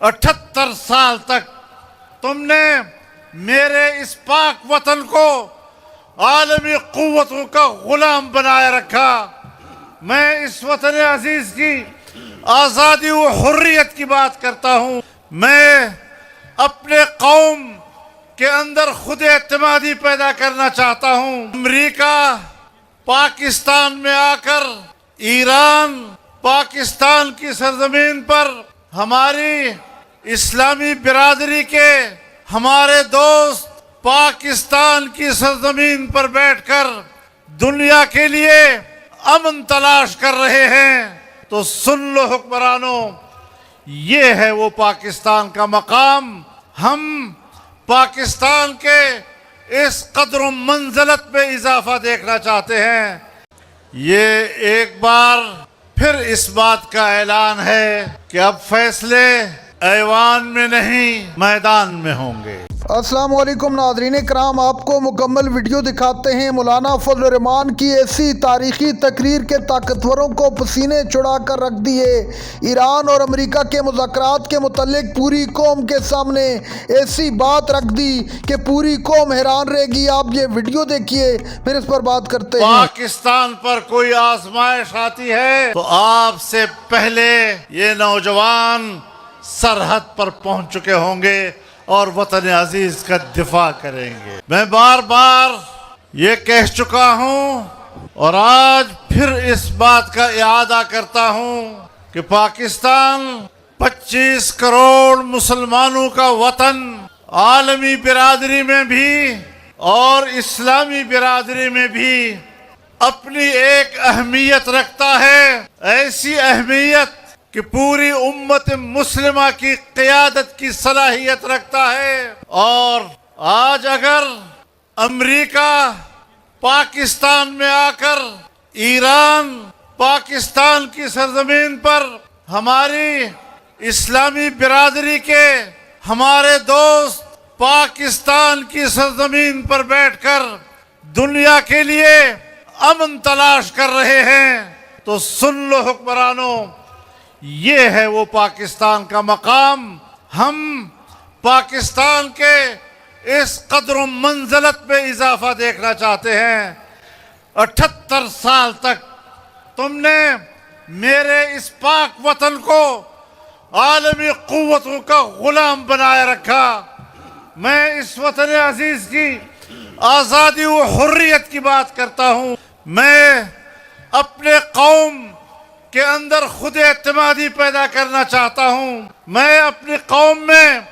78 साल तक तुमने मेरे इस पाक वतन को आलमी कुव्वतों का गुलाम बनाए रखा। मैं इस वतन अजीज की आज़ादी व हुर्रियत की बात करता हूँ। मैं अपने कौम के अंदर खुद एतमादी पैदा करना चाहता हूँ। अमेरिका पाकिस्तान में आकर ईरान पाकिस्तान की सरजमीन पर हमारी इस्लामी बिरादरी के हमारे दोस्त पाकिस्तान की सरजमीन पर बैठकर दुनिया के लिए अमन तलाश कर रहे हैं, तो सुन लो हुक्मरानों, ये है वो पाकिस्तान का मकाम। हम पाकिस्तान के इस कदर मंजिलत में इजाफा देखना चाहते हैं। ये एक बार फिर इस बात का ऐलान है कि अब फैसले ऐवान में नहीं मैदान में होंगे। अस्सलाम वालेकुम नाज़रीन कराम, आपको मुकम्मल वीडियो दिखाते हैं। मौलाना फजल रहमान की ऐसी तारीखी तकरीर के ताकतवरों को पसीने चढ़ा कर रख दिए। ईरान और अमेरिका के मुज़ाकरात के मुतल्लिक पूरी कौम के सामने ऐसी बात रख दी कि पूरी कौम हैरान रहेगी। आप ये वीडियो देखिए, फिर इस पर बात करते हैं। पाकिस्तान पर कोई आजमाइश आती है तो आपसे पहले ये नौजवान सरहद पर पहुंच चुके होंगे और वतन अजीज का दिफा करेंगे। मैं बार बार ये कह चुका हूँ और आज फिर इस बात का इआदा करता हूँ कि पाकिस्तान 25 करोड़ मुसलमानों का वतन आलमी बिरादरी में भी और इस्लामी बिरादरी में भी अपनी एक अहमियत रखता है। ऐसी अहमियत कि पूरी उम्मत मुस्लिमा की क़यादत की सलाहियत रखता है। और आज अगर अमेरिका पाकिस्तान में आकर ईरान पाकिस्तान की सरजमीन पर हमारी इस्लामी बिरादरी के हमारे दोस्त पाकिस्तान की सरजमीन पर बैठकर दुनिया के लिए अमन तलाश कर रहे हैं, तो सुन लो हुक्मरानों, ये है वो पाकिस्तान का मकाम। हम पाकिस्तान के इस कदर मंजिलत में इजाफा देखना चाहते हैं। 78 साल तक तुमने मेरे इस पाक वतन को आलमी कुव्वतों का गुलाम बनाए रखा। मैं इस वतन अजीज की आज़ादी व हुर्रियत की बात करता हूँ। मैं अपने कौम के अंदर खुद एतमादी पैदा करना चाहता हूँ। मैं अपनी कौम में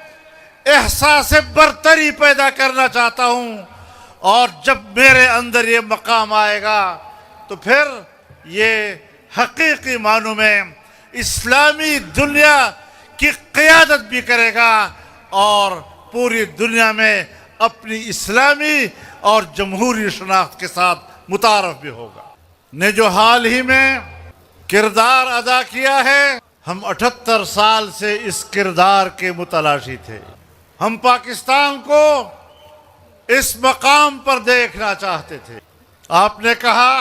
एहसास बरतरी पैदा करना चाहता हूँ। और जब मेरे अंदर ये मकाम आएगा तो फिर ये हकीकी मानों में इस्लामी दुनिया की क़यादत भी करेगा और पूरी दुनिया में अपनी इस्लामी और जमहूरी शनाख्त के साथ मुतारफ भी होगा। ने जो हाल ही में किरदार अदा किया है, हम 78 साल से इस किरदार के मुतलाशी थे। हम पाकिस्तान को इस मकाम पर देखना चाहते थे। आपने कहा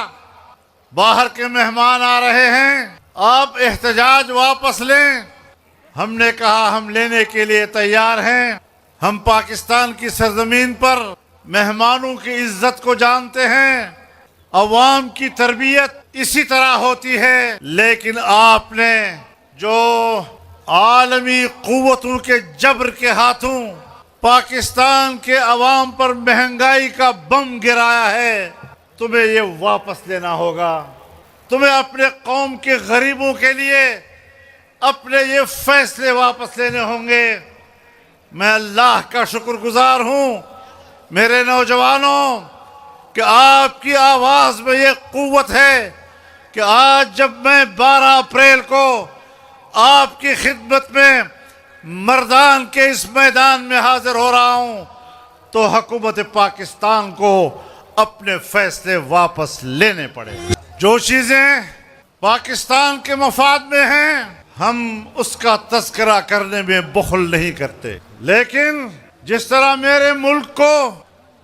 बाहर के मेहमान आ रहे हैं, आप एहतजाज वापस लें। हमने कहा हम लेने के लिए तैयार हैं। हम पाकिस्तान की सरजमीन पर मेहमानों की इज्जत को जानते हैं। अवाम की तरबियत इसी तरह होती है। लेकिन आपने जो आलमी कुव्वतों के जबर के हाथों पाकिस्तान के अवाम पर महंगाई का बम गिराया है, तुम्हें ये वापस लेना होगा। तुम्हें अपने कौम के गरीबों के लिए अपने ये फैसले वापस लेने होंगे। मैं अल्लाह का शुक्रगुजार हूँ मेरे नौजवानों कि आपकी आवाज़ में ये क़ुव्वत है कि आज जब मैं 12 अप्रैल को आपकी खिदमत में मर्दान के इस मैदान में हाजिर हो रहा हूँ, तो हुकूमत पाकिस्तान को अपने फैसले वापस लेने पड़े। जो चीज़ें पाकिस्तान के मफाद में हैं, हम उसका तज़किरा करने में बुख़ल नहीं करते। लेकिन जिस तरह मेरे मुल्क को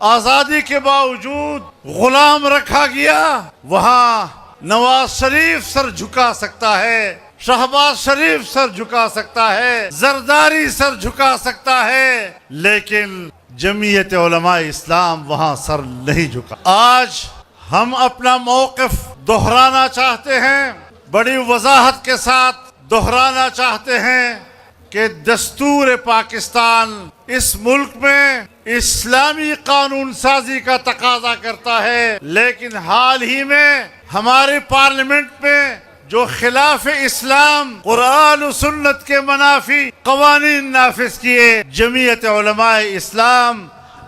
आज़ादी के बावजूद गुलाम रखा गया, वहाँ नवाज शरीफ सर झुका सकता है, शहबाज शरीफ सर झुका सकता है, जरदारी सर झुका सकता है, लेकिन जमीयत उलमा इस्लाम वहां सर नहीं झुका। आज हम अपना मौक़िफ़ दोहराना चाहते हैं, बड़ी वजाहत के साथ दोहराना चाहते हैं कि दस्तूर पाकिस्तान इस मुल्क में इस्लामी कानून साजी का तकाजा करता है, लेकिन हाल ही में हमारे पार्लियामेंट में जो खिलाफ इस्लाम कुरान और सुन्नत के मनाफी कवानीन नाफिज किए, जमीयत उलमा इस्लाम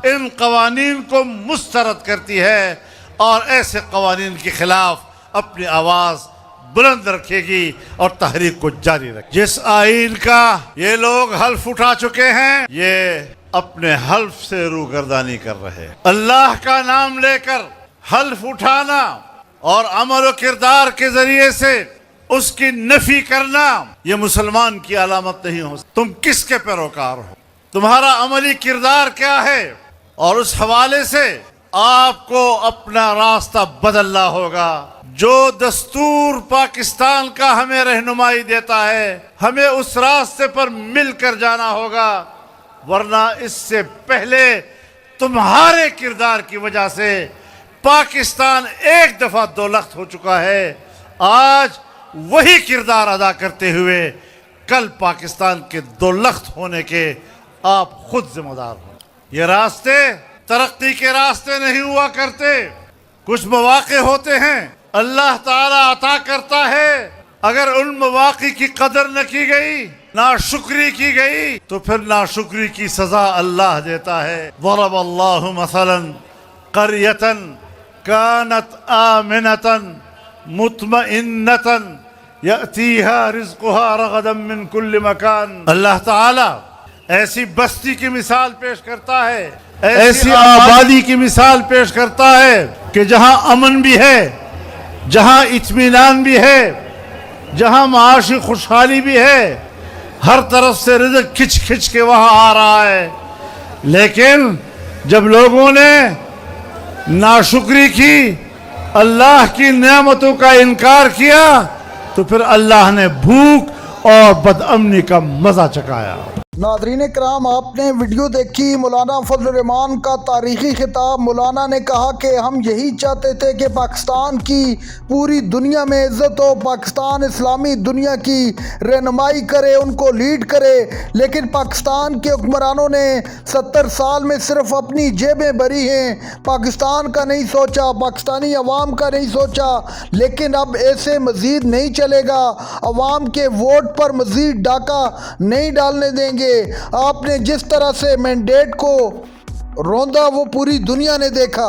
इन कवानीन को मुस्तरद करती है और ऐसे कवानीन के खिलाफ अपनी आवाज़ बुलंद रखेगी और तहरीक को जारी रखेगी। जिस आइन का ये लोग हल्फ उठा चुके हैं, ये अपने हल्फ से रूगर्दानी कर रहे हैं। अल्लाह का नाम लेकर हल्फ उठाना और अमल और किरदार के जरिए से उसकी नफी करना, ये मुसलमान की अलामत नहीं हो। तुम किसके पैरोकार हो, तुम्हारा अमली किरदार क्या है, और उस हवाले से आपको अपना रास्ता बदलना होगा। जो दस्तूर पाकिस्तान का हमें रहनुमाई देता है, हमें उस रास्ते पर मिलकर जाना होगा, वरना इससे पहले तुम्हारे किरदार की वजह से पाकिस्तान एक दफा दोलख्त हो चुका है। आज वही किरदार अदा करते हुए कल पाकिस्तान के दोलख्त होने के आप खुद जिम्मेदार हो। ये रास्ते तरक्की के रास्ते नहीं हुआ करते, कुछ मौके होते हैं अल्लाह ताला अता करता है। अगर उन मौके की कदर न की गई, नाशुक्री की गई, तो फिर नाशुक्री की सजा अल्लाह देता है। वरबल्लाहु मसलन क़रियतन कानत आमिनतन मुतमइन्नतन यअतीहा रिज़्क़ुहा रग़दन मिन कुल्लि मकान। अल्लाह ताला ऐसी बस्ती की मिसाल पेश करता है, ऐसी आबादी की मिसाल पेश करता है कि जहाँ अमन भी है, जहाँ इत्मीनान भी है, जहाँ माशी खुशहाली भी है, हर तरफ से रिज़्क़ खिंच खिंच के वहाँ आ रहा है। लेकिन जब लोगों ने नाशुक्री की, अल्लाह की नेमतों का इनकार किया, तो फिर अल्लाह ने भूख और बदअमनी का मज़ा चखाया। नाज़रीन कराम, आपने वीडियो देखी मौलाना फजल रहमान का तारीख़ी खिताब। मौलाना ने कहा कि हम यही चाहते थे कि पाकिस्तान की पूरी दुनिया में इज़्ज़त हो, पाकिस्तान इस्लामी दुनिया की रहनुमाई करे, उनको लीड करे, लेकिन पाकिस्तान के हुक्मरानों ने 70 साल में सिर्फ अपनी जेबें भरी हैं, पाकिस्तान का नहीं सोचा, पाकिस्तानी अवाम का नहीं सोचा। लेकिन अब ऐसे मज़ीद नहीं चलेगा, अवाम के वोट पर मज़ीद डाका नहीं डालने देंगे। आपने जिस तरह से मैंडेट को रौंदा वो पूरी दुनिया ने देखा।